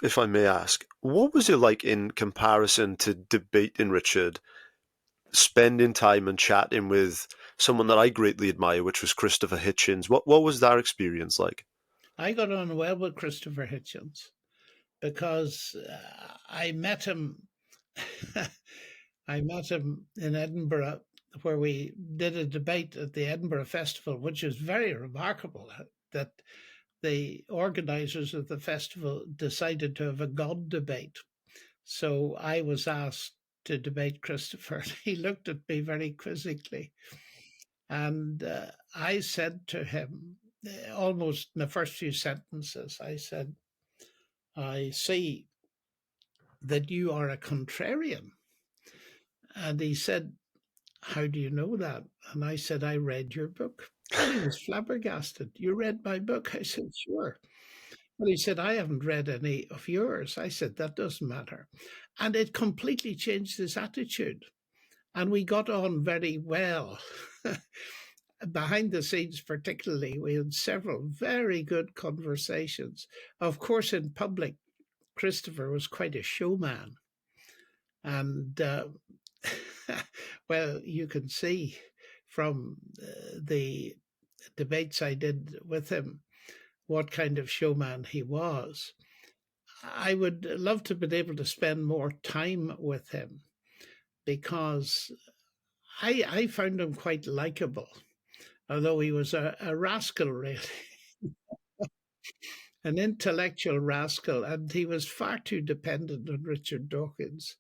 if I may ask, what was it like in comparison to debating Richard, spending time and chatting with someone that I greatly admire, which was Christopher Hitchens? What was that experience like? I got on well with Christopher Hitchens because I met him. I met him in Edinburgh, where we did a debate at the Edinburgh Festival, which is very remarkable that the organizers of the festival decided to have a God debate. So I was asked to debate Christopher. He looked at me very quizzically. And I said to him, almost in the first few sentences, I said, I see that you are a contrarian. And he said, how do you know that? And I said, I read your book. And he was flabbergasted. You read my book? I said, sure. Well, he said, I haven't read any of yours. I said, that doesn't matter. And it completely changed his attitude. And we got on very well. Behind the scenes, particularly, we had several very good conversations. Of course, in public, Christopher was quite a showman. And well, you can see from the debates I did with him what kind of showman he was. I would love to have been able to spend more time with him because I found him quite likable, although he was a rascal, really, an intellectual rascal, and he was far too dependent on Richard Dawkins.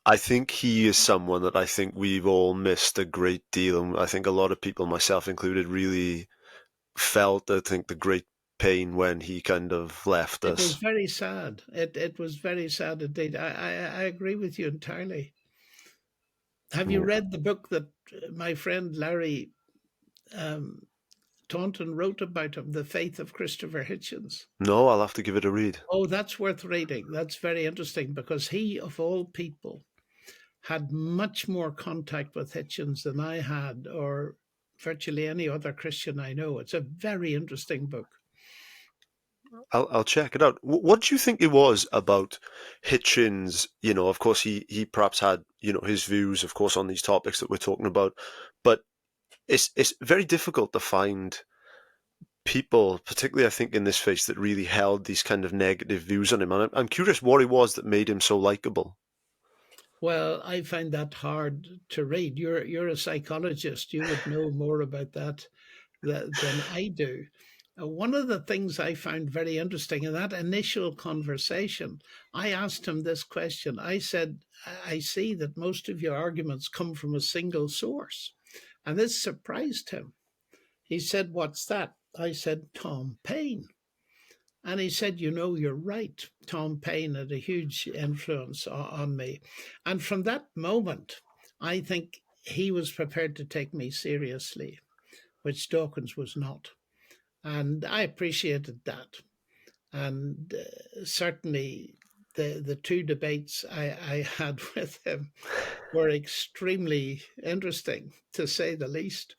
I think he is someone that I think we've all missed a great deal, and I think a lot of people, myself included, really felt, I think, the great pain when he kind of left It was us. very sad. It was very sad indeed. I agree with you entirely. Have you Yeah. read the book that my friend Larry um, Taunton wrote about him, The Faith of Christopher Hitchens? No, I'll have to give it a read. Oh, that's worth reading. That's very interesting because he, of all people, had much more contact with Hitchens than I had, or virtually any other Christian I know. It's a very interesting book. I'll check it out. What do you think it was about Hitchens? Of course, he perhaps had, his views, of course, on these topics that we're talking about, but it's very difficult to find people, particularly I think in this face, that really held these kind of negative views on him. And I'm curious what it was that made him so likable. Well, I find that hard to read. You're a psychologist. You would know more about that than I do. One of the things I found very interesting in that initial conversation, I asked him this question. I said, I see that most of your arguments come from a single source. And this surprised him. He said, what's that? I said, Tom Paine. And he said, you're right. Tom Paine had a huge influence on me. And from that moment, I think he was prepared to take me seriously, which Dawkins was not. And I appreciated that. And certainly the two debates I had with him were extremely interesting, to say the least.